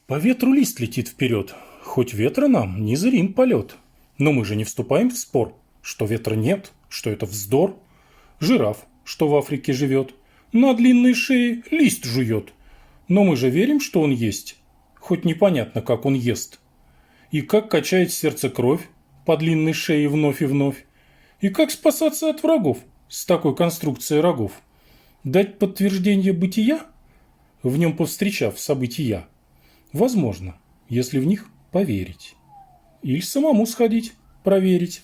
По ветру лист летит вперед, хоть ветра нам не зрим полет. Но мы же не вступаем в спор, что ветра нет, что это вздор. Жираф, что в Африке живет, на длинной шее лист жует. Но мы же верим, что он есть, хоть непонятно, как он ест. И как качает сердце кровь по длинной шее вновь и вновь. И как спасаться от врагов с такой конструкцией рогов. Дать подтверждение бытия, в нем повстречав события, возможно, если в них поверить. Или самому сходить, проверить.